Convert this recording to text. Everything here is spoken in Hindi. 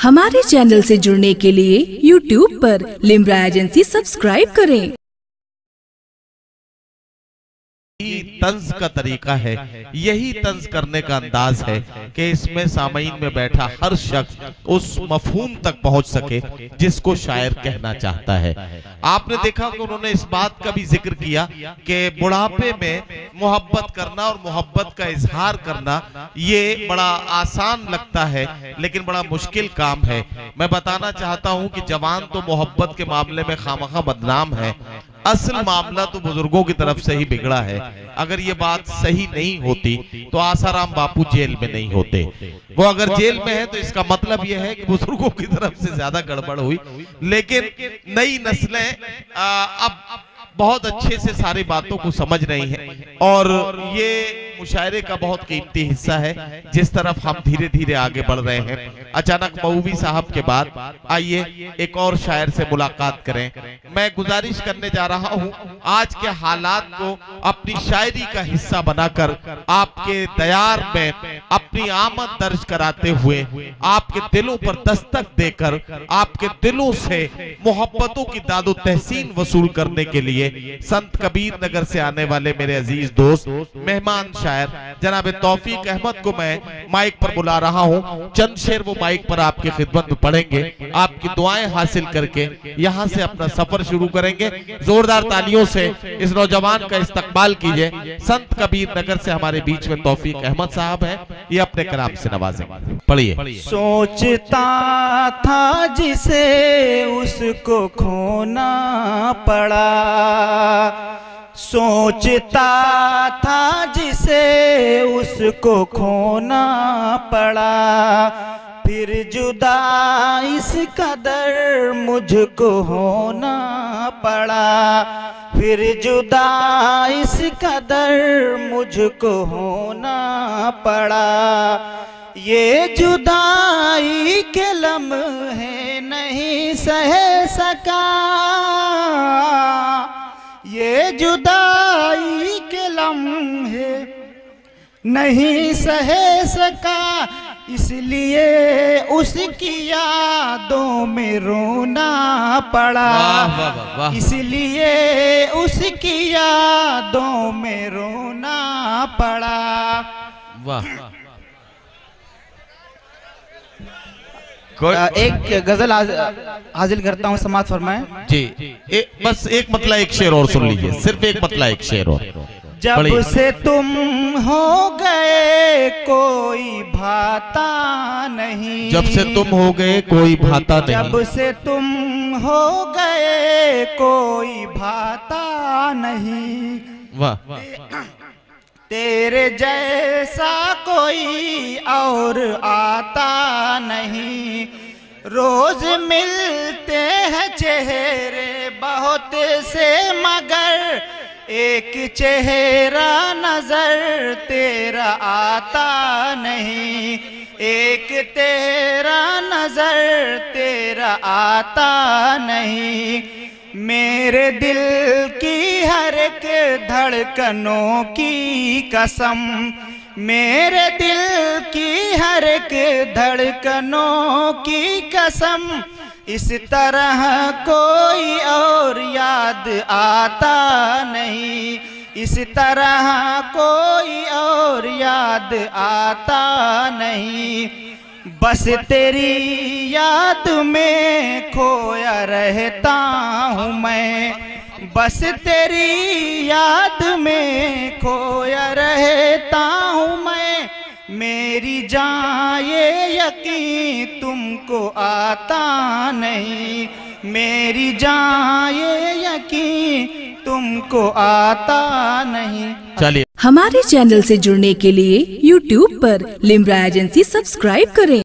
हमारे चैनल से जुड़ने के लिए YouTube पर लिम्रा एजेंसी सब्सक्राइब करें। तंज का तरीका है, यही तंज करने का अंदाज है कि इसमें सामईन में बैठा हर शख्स उस मफहूम तक पहुंच सके जिसको शायर कहना चाहता है। आपने देखा कि उन्होंने इस बात का भी जिक्र किया कि बुढ़ापे में मोहब्बत करना और मोहब्बत का इजहार करना ये बड़ा आसान लगता है लेकिन बड़ा मुश्किल काम है। मैं बताना चाहता हूं कि जवान तो मोहब्बत के मामले में खामखा बदनाम है, असल मामला तो बुजुर्गों की तरफ से ही बिगड़ा है। अगर ये बात सही नहीं होती तो आसाराम बापू जेल में नहीं होते। वो अगर जेल में है तो इसका मतलब ये है कि बुजुर्गों की तरफ से ज्यादा गड़बड़ हुई। लेकिन नई नस्लें अब बहुत अच्छे से सारी बातों को समझ रही हैं और ये मुशायरे का बहुत कीमती हिस्सा है जिस तरफ हम धीरे धीरे आगे बढ़ रहे हैं। अचानक मौलवी साहब के बाद आइए एक और शायर से मुलाकात करें। मैं गुजारिश करने जा रहा हूं आज के हालात को अपनी शायरी का हिस्सा बनाकर आपके दयार में अपनी आमद दर्ज कराते हुए आपके दिलों पर दस्तक देकर आपके दिलों से मोहब्बतों की दादो तहसीन वसूल करने के लिए संत कबीर नगर से आने वाले मेरे अजीज दोस्त मेहमान शायर जनाब तौफीक अहमद को मैं माइक पर बुला रहा हूं। चंद शेर वो माइक पर आपकी खिदमत में पढ़ेंगे, आपकी दुआएं हासिल करके यहां से अपना सफर शुरू करेंगे। जोरदार तालियों से इस नौजवान का इस्तकबाल कीजिए। संत कबीर नगर से हमारे बीच में तौफीक अहमद साहब हैं, ये अपने कलाम से नवाजेंगे। पढ़िए। सोचता था जिसे उसको खोना पड़ा, सोचता था जिसे उसको खोना पड़ा, फिर जुदा इस कदर मुझको होना पड़ा, फिर जुदा इस कदर मुझको होना पड़ा। ये जुदाई के लम्हे नहीं सह सका, ये जुदाई के लम्हे नहीं सह सका, इसलिए उसकी यादों में रोना पड़ा, इसलिए उसकी यादों में रोना पड़ा। वाह। एक गजल हाजिर करता हूँ, समाज फरमाएं जी। बस एक मतला एक शेर और सुन लीजिए, सिर्फ एक मतला एक शेर और। जब से तुम हो गए कोई भाता नहीं, जब से तुम हो गए कोई भाता नहीं, जब से तुम हो गए कोई भाता नहीं। वाह। तेरे जैसा कोई और आता नहीं, रोज मिलते हैं चेहरे बहुत से मगर एक चेहरा नजर तेरा आता नहीं, एक तेरा नजर तेरा आता नहीं। मेरे दिल की हर एक धड़कनों की कसम, मेरे दिल की हर एक धड़कनों की कसम, इस तरह कोई और याद आता नहीं, इस तरह कोई और याद आता नहीं। बस तेरी याद में खोया रहता हूँ मैं, बस तेरी याद में खोया रहता हूँ मैं। मेरी जान ये यकीन तुमको आता नहीं, मेरी जान ये यकीन तुमको आता नहीं। चलिए। हमारे चैनल से जुड़ने के लिए YouTube पर लिम्रा एजेंसी सब्सक्राइब करें।